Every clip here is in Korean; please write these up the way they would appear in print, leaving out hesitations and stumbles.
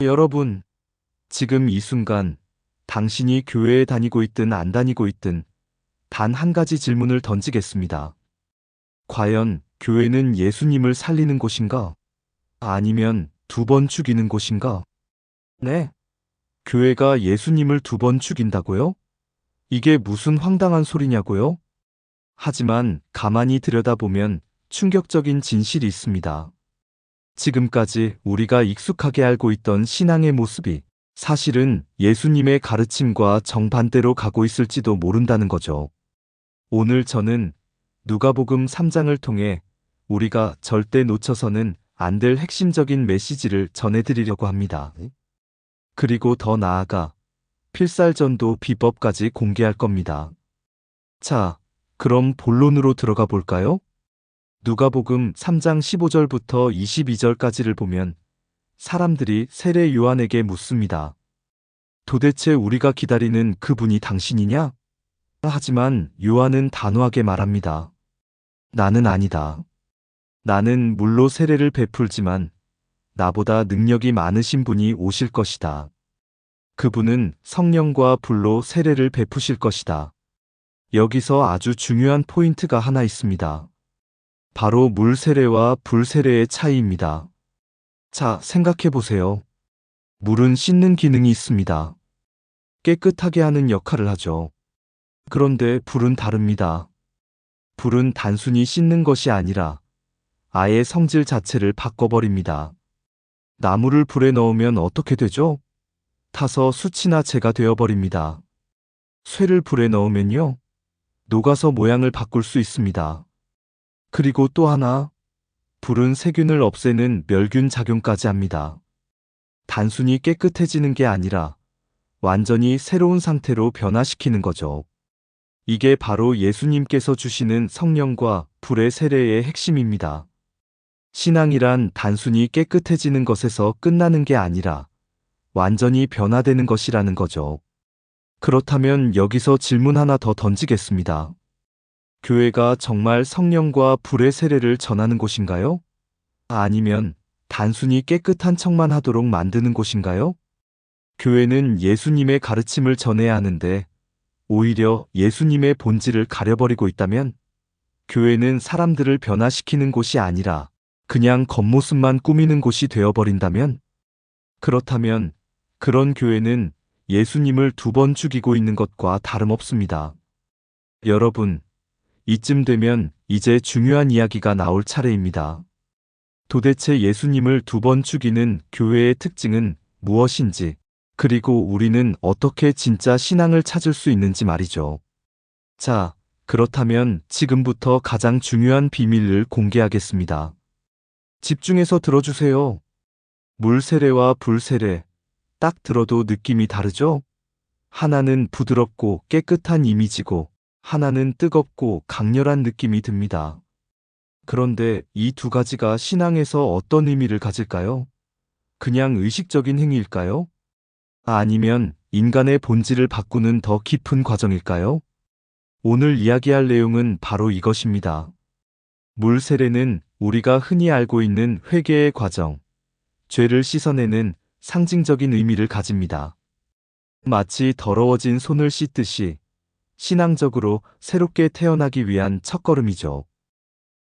여러분, 지금 이 순간 당신이 교회에 다니고 있든 안 다니고 있든 단 한 가지 질문을 던지겠습니다. 과연 교회는 예수님을 살리는 곳인가? 아니면 두 번 죽이는 곳인가? 네. 교회가 예수님을 두 번 죽인다고요? 이게 무슨 황당한 소리냐고요? 하지만 가만히 들여다보면 충격적인 진실이 있습니다. 지금까지 우리가 익숙하게 알고 있던 신앙의 모습이 사실은 예수님의 가르침과 정반대로 가고 있을지도 모른다는 거죠. 오늘 저는 누가복음 3장을 통해 우리가 절대 놓쳐서는 안 될 핵심적인 메시지를 전해드리려고 합니다. 그리고 더 나아가 필살전도 비법까지 공개할 겁니다. 자, 그럼 본론으로 들어가 볼까요? 누가복음 3장 15절부터 22절까지를 보면 사람들이 세례 요한에게 묻습니다. 도대체 우리가 기다리는 그분이 당신이냐? 하지만 요한은 단호하게 말합니다. 나는 아니다. 나는 물로 세례를 베풀지만 나보다 능력이 많으신 분이 오실 것이다. 그분은 성령과 불로 세례를 베푸실 것이다. 여기서 아주 중요한 포인트가 하나 있습니다. 바로 물 세례와 불 세례의 차이입니다. 자, 생각해 보세요. 물은 씻는 기능이 있습니다. 깨끗하게 하는 역할을 하죠. 그런데 불은 다릅니다. 불은 단순히 씻는 것이 아니라 아예 성질 자체를 바꿔버립니다. 나무를 불에 넣으면 어떻게 되죠? 타서 숯이나 재가 되어버립니다. 쇠를 불에 넣으면요, 녹아서 모양을 바꿀 수 있습니다. 그리고 또 하나, 불은 세균을 없애는 멸균 작용까지 합니다. 단순히 깨끗해지는 게 아니라 완전히 새로운 상태로 변화시키는 거죠. 이게 바로 예수님께서 주시는 성령과 불의 세례의 핵심입니다. 신앙이란 단순히 깨끗해지는 것에서 끝나는 게 아니라 완전히 변화되는 것이라는 거죠. 그렇다면 여기서 질문 하나 더 던지겠습니다. 교회가 정말 성령과 불의 세례를 전하는 곳인가요? 아니면 단순히 깨끗한 척만 하도록 만드는 곳인가요? 교회는 예수님의 가르침을 전해야 하는데 오히려 예수님의 본질을 가려버리고 있다면, 교회는 사람들을 변화시키는 곳이 아니라 그냥 겉모습만 꾸미는 곳이 되어버린다면, 그렇다면 그런 교회는 예수님을 두 번 죽이고 있는 것과 다름없습니다. 여러분, 이쯤 되면 이제 중요한 이야기가 나올 차례입니다. 도대체 예수님을 두 번 죽이는 교회의 특징은 무엇인지, 그리고 우리는 어떻게 진짜 신앙을 찾을 수 있는지 말이죠. 자, 그렇다면 지금부터 가장 중요한 비밀을 공개하겠습니다. 집중해서 들어주세요. 물 세례와 불 세례, 딱 들어도 느낌이 다르죠? 하나는 부드럽고 깨끗한 이미지고, 하나는 뜨겁고 강렬한 느낌이 듭니다. 그런데 이 두 가지가 신앙에서 어떤 의미를 가질까요? 그냥 의식적인 행위일까요? 아니면 인간의 본질을 바꾸는 더 깊은 과정일까요? 오늘 이야기할 내용은 바로 이것입니다. 물 세례는 우리가 흔히 알고 있는 회개의 과정, 죄를 씻어내는 상징적인 의미를 가집니다. 마치 더러워진 손을 씻듯이 신앙적으로 새롭게 태어나기 위한 첫걸음이죠.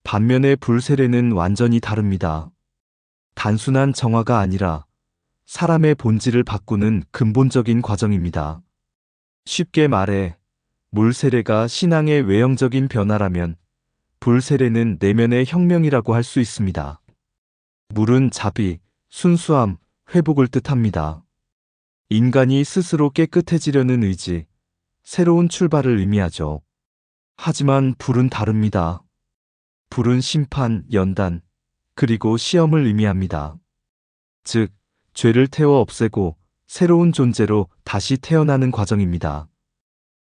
반면에 불 세례는 완전히 다릅니다. 단순한 정화가 아니라 사람의 본질을 바꾸는 근본적인 과정입니다. 쉽게 말해, 물 세례가 신앙의 외형적인 변화라면 불 세례는 내면의 혁명이라고 할 수 있습니다. 물은 자비, 순수함, 회복을 뜻합니다. 인간이 스스로 깨끗해지려는 의지, 새로운 출발을 의미하죠. 하지만 불은 다릅니다. 불은 심판, 연단, 그리고 시험을 의미합니다. 즉, 죄를 태워 없애고 새로운 존재로 다시 태어나는 과정입니다.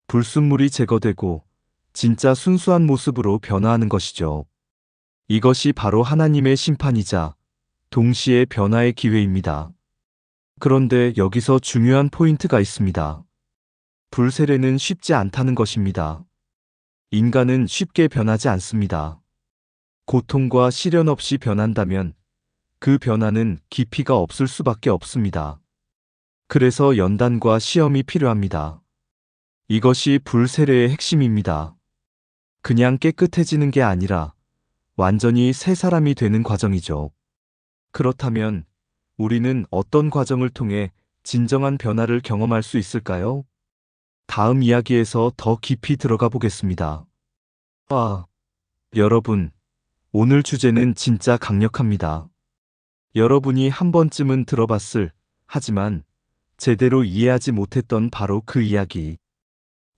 불순물이 제거되고 진짜 순수한 모습으로 변화하는 것이죠. 이것이 바로 하나님의 심판이자 동시에 변화의 기회입니다. 그런데 여기서 중요한 포인트가 있습니다. 불 세례는 쉽지 않다는 것입니다. 인간은 쉽게 변하지 않습니다. 고통과 시련 없이 변한다면 그 변화는 깊이가 없을 수밖에 없습니다. 그래서 연단과 시험이 필요합니다. 이것이 불세례의 핵심입니다. 그냥 깨끗해지는 게 아니라 완전히 새 사람이 되는 과정이죠. 그렇다면 우리는 어떤 과정을 통해 진정한 변화를 경험할 수 있을까요? 다음 이야기에서 더 깊이 들어가 보겠습니다. 여러분, 오늘 주제는 진짜 강력합니다. 여러분이 한 번쯤은 들어봤을, 하지만 제대로 이해하지 못했던 바로 그 이야기.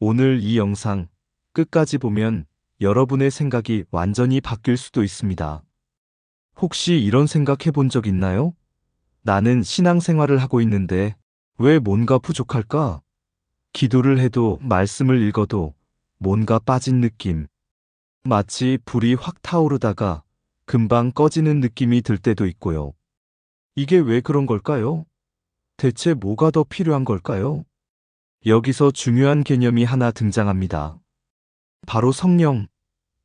오늘 이 영상 끝까지 보면 여러분의 생각이 완전히 바뀔 수도 있습니다. 혹시 이런 생각 해본 적 있나요? 나는 신앙생활을 하고 있는데 왜 뭔가 부족할까? 기도를 해도 말씀을 읽어도 뭔가 빠진 느낌. 마치 불이 확 타오르다가 금방 꺼지는 느낌이 들 때도 있고요. 이게 왜 그런 걸까요? 대체 뭐가 더 필요한 걸까요? 여기서 중요한 개념이 하나 등장합니다. 바로 성령.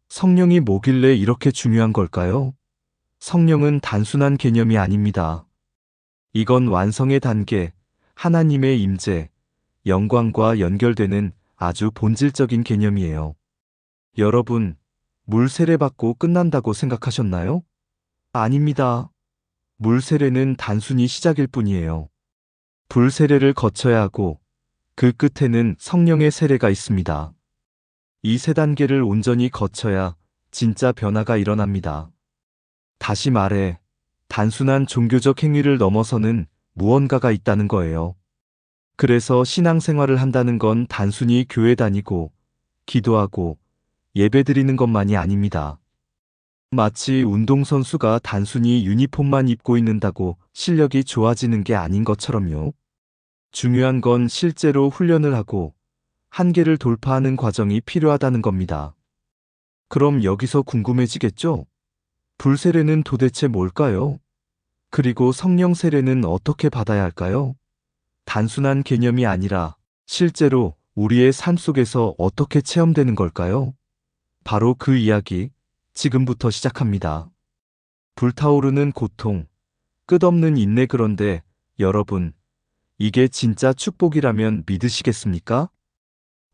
성령이 뭐길래 이렇게 중요한 걸까요? 성령은 단순한 개념이 아닙니다. 이건 완성의 단계, 하나님의 임재, 영광과 연결되는 아주 본질적인 개념이에요. 여러분, 물 세례받고 끝난다고 생각하셨나요? 아닙니다. 물 세례는 단순히 시작일 뿐이에요. 불 세례를 거쳐야 하고 그 끝에는 성령의 세례가 있습니다. 이 세 단계를 온전히 거쳐야 진짜 변화가 일어납니다. 다시 말해, 단순한 종교적 행위를 넘어서는 무언가가 있다는 거예요. 그래서 신앙생활을 한다는 건 단순히 교회 다니고, 기도하고, 예배드리는 것만이 아닙니다. 마치 운동선수가 단순히 유니폼만 입고 있는다고 실력이 좋아지는 게 아닌 것처럼요. 중요한 건 실제로 훈련을 하고, 한계를 돌파하는 과정이 필요하다는 겁니다. 그럼 여기서 궁금해지겠죠? 불세례는 도대체 뭘까요? 그리고 성령 세례는 어떻게 받아야 할까요? 단순한 개념이 아니라 실제로 우리의 삶 속에서 어떻게 체험되는 걸까요? 바로 그 이야기, 지금부터 시작합니다. 불타오르는 고통, 끝없는 인내. 그런데 여러분, 이게 진짜 축복이라면 믿으시겠습니까?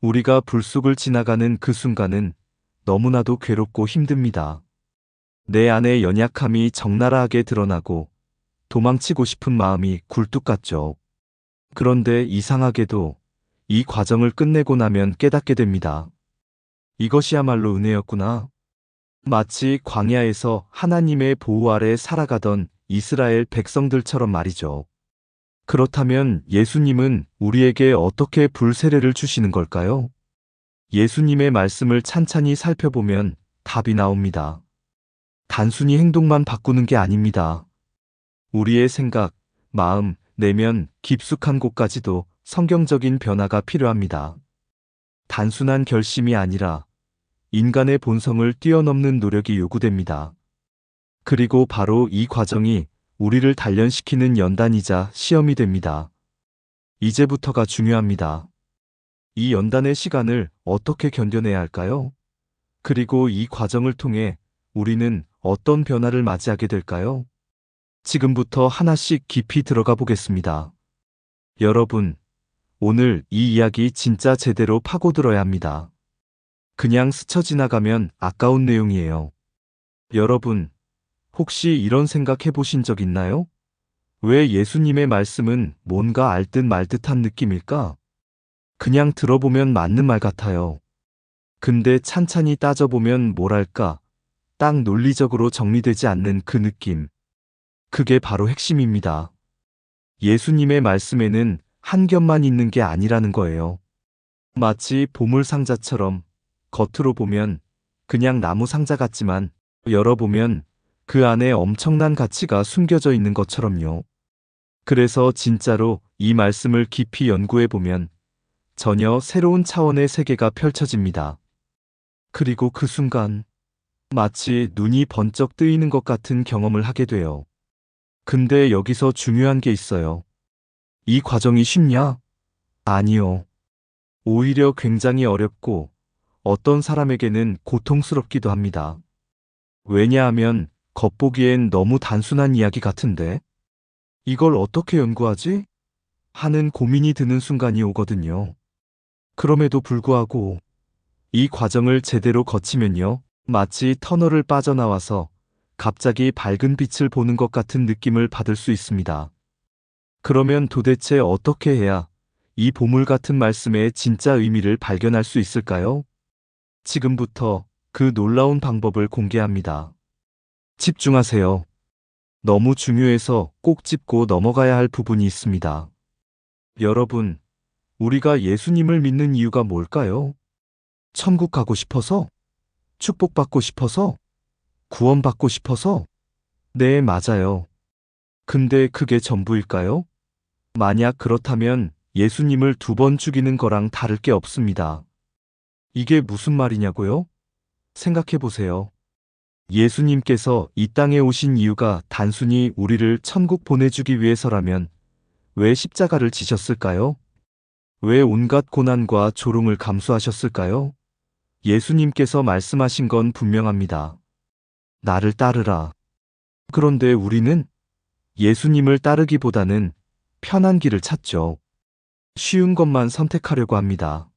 우리가 불 속을 지나가는 그 순간은 너무나도 괴롭고 힘듭니다. 내 안의 연약함이 적나라하게 드러나고 도망치고 싶은 마음이 굴뚝 같죠. 그런데 이상하게도 이 과정을 끝내고 나면 깨닫게 됩니다. 이것이야말로 은혜였구나. 마치 광야에서 하나님의 보호 아래 살아가던 이스라엘 백성들처럼 말이죠. 그렇다면 예수님은 우리에게 어떻게 불세례를 주시는 걸까요? 예수님의 말씀을 찬찬히 살펴보면 답이 나옵니다. 단순히 행동만 바꾸는 게 아닙니다. 우리의 생각, 마음, 내면, 깊숙한 곳까지도 성경적인 변화가 필요합니다. 단순한 결심이 아니라 인간의 본성을 뛰어넘는 노력이 요구됩니다. 그리고 바로 이 과정이 우리를 단련시키는 연단이자 시험이 됩니다. 이제부터가 중요합니다. 이 연단의 시간을 어떻게 견뎌내야 할까요? 그리고 이 과정을 통해 우리는 어떤 변화를 맞이하게 될까요? 지금부터 하나씩 깊이 들어가 보겠습니다. 여러분, 오늘 이 이야기 진짜 제대로 파고들어야 합니다. 그냥 스쳐 지나가면 아까운 내용이에요. 여러분, 혹시 이런 생각 해보신 적 있나요? 왜 예수님의 말씀은 뭔가 알듯 말듯한 느낌일까? 그냥 들어보면 맞는 말 같아요. 근데 찬찬히 따져보면 뭐랄까, 딱 논리적으로 정리되지 않는 그 느낌. 그게 바로 핵심입니다. 예수님의 말씀에는 한 겹만 있는 게 아니라는 거예요. 마치 보물 상자처럼 겉으로 보면 그냥 나무 상자 같지만 열어보면 그 안에 엄청난 가치가 숨겨져 있는 것처럼요. 그래서 진짜로 이 말씀을 깊이 연구해보면 전혀 새로운 차원의 세계가 펼쳐집니다. 그리고 그 순간 마치 눈이 번쩍 뜨이는 것 같은 경험을 하게 돼요. 근데 여기서 중요한 게 있어요. 이 과정이 쉽냐? 아니요. 오히려 굉장히 어렵고 어떤 사람에게는 고통스럽기도 합니다. 왜냐하면 겉보기엔 너무 단순한 이야기 같은데 이걸 어떻게 연구하지? 하는 고민이 드는 순간이 오거든요. 그럼에도 불구하고 이 과정을 제대로 거치면요. 마치 터널을 빠져나와서 갑자기 밝은 빛을 보는 것 같은 느낌을 받을 수 있습니다. 그러면 도대체 어떻게 해야 이 보물 같은 말씀의 진짜 의미를 발견할 수 있을까요? 지금부터 그 놀라운 방법을 공개합니다. 집중하세요. 너무 중요해서 꼭 짚고 넘어가야 할 부분이 있습니다. 여러분, 우리가 예수님을 믿는 이유가 뭘까요? 천국 가고 싶어서? 축복받고 싶어서? 구원받고 싶어서? 네, 맞아요. 근데 그게 전부일까요? 만약 그렇다면 예수님을 2번 죽이는 거랑 다를 게 없습니다. 이게 무슨 말이냐고요? 생각해 보세요. 예수님께서 이 땅에 오신 이유가 단순히 우리를 천국 보내주기 위해서라면 왜 십자가를 지셨을까요? 왜 온갖 고난과 조롱을 감수하셨을까요? 예수님께서 말씀하신 건 분명합니다. 나를 따르라. 그런데 우리는 예수님을 따르기보다는 편한 길을 찾죠. 쉬운 것만 선택하려고 합니다.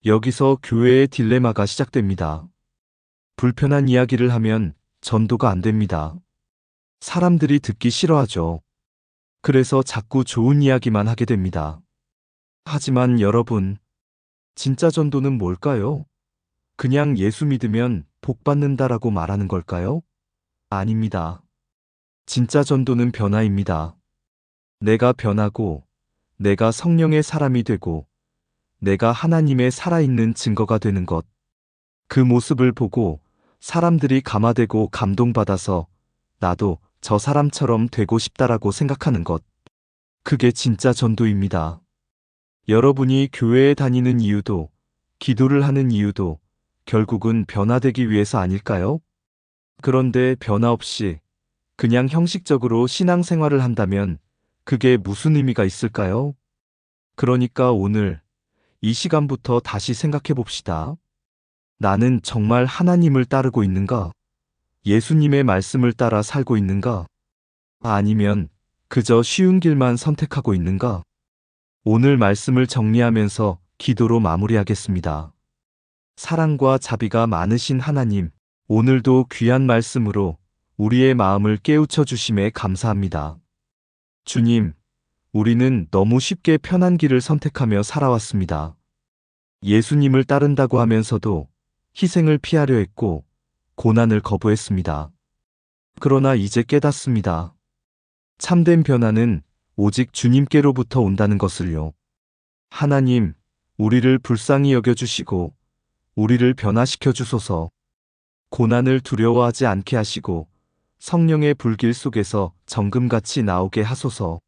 여기서 교회의 딜레마가 시작됩니다. 불편한 이야기를 하면 전도가 안 됩니다. 사람들이 듣기 싫어하죠. 그래서 자꾸 좋은 이야기만 하게 됩니다. 하지만 여러분, 진짜 전도는 뭘까요? 그냥 예수 믿으면 복 받는다라고 말하는 걸까요? 아닙니다. 진짜 전도는 변화입니다. 내가 변하고, 내가 성령의 사람이 되고, 내가 하나님의 살아있는 증거가 되는 것. 그 모습을 보고 사람들이 감화되고 감동받아서 나도 저 사람처럼 되고 싶다라고 생각하는 것. 그게 진짜 전도입니다. 여러분이 교회에 다니는 이유도, 기도를 하는 이유도 결국은 변화되기 위해서 아닐까요? 그런데 변화 없이 그냥 형식적으로 신앙생활을 한다면 그게 무슨 의미가 있을까요? 그러니까 오늘 이 시간부터 다시 생각해 봅시다. 나는 정말 하나님을 따르고 있는가? 예수님의 말씀을 따라 살고 있는가? 아니면 그저 쉬운 길만 선택하고 있는가? 오늘 말씀을 정리하면서 기도로 마무리하겠습니다. 사랑과 자비가 많으신 하나님, 오늘도 귀한 말씀으로 우리의 마음을 깨우쳐 주심에 감사합니다. 주님, 우리는 너무 쉽게 편한 길을 선택하며 살아왔습니다. 예수님을 따른다고 하면서도 희생을 피하려 했고 고난을 거부했습니다. 그러나 이제 깨닫습니다. 참된 변화는 오직 주님께로부터 온다는 것을요. 하나님, 우리를 불쌍히 여겨주시고 우리를 변화시켜 주소서. 고난을 두려워하지 않게 하시고 성령의 불길 속에서 정금같이 나오게 하소서.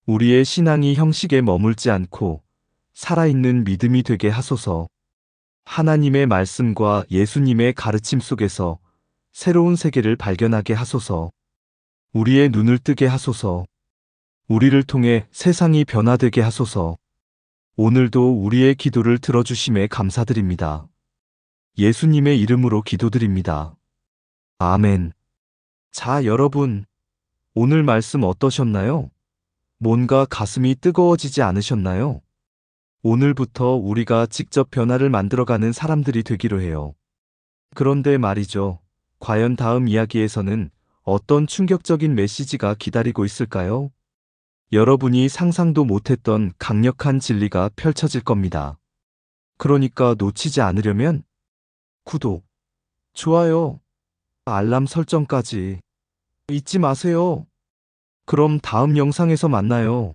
우리의 신앙이 형식에 머물지 않고 살아있는 믿음이 되게 하소서. 하나님의 말씀과 예수님의 가르침 속에서 새로운 세계를 발견하게 하소서. 우리의 눈을 뜨게 하소서. 우리를 통해 세상이 변화되게 하소서. 오늘도 우리의 기도를 들어주심에 감사드립니다. 예수님의 이름으로 기도드립니다. 아멘. 자, 여러분, 오늘 말씀 어떠셨나요? 뭔가 가슴이 뜨거워지지 않으셨나요? 오늘부터 우리가 직접 변화를 만들어가는 사람들이 되기로 해요. 그런데 말이죠. 과연 다음 이야기에서는 어떤 충격적인 메시지가 기다리고 있을까요? 여러분이 상상도 못했던 강력한 진리가 펼쳐질 겁니다. 그러니까 놓치지 않으려면 구독, 좋아요, 알람 설정까지 잊지 마세요. 그럼 다음 영상에서 만나요.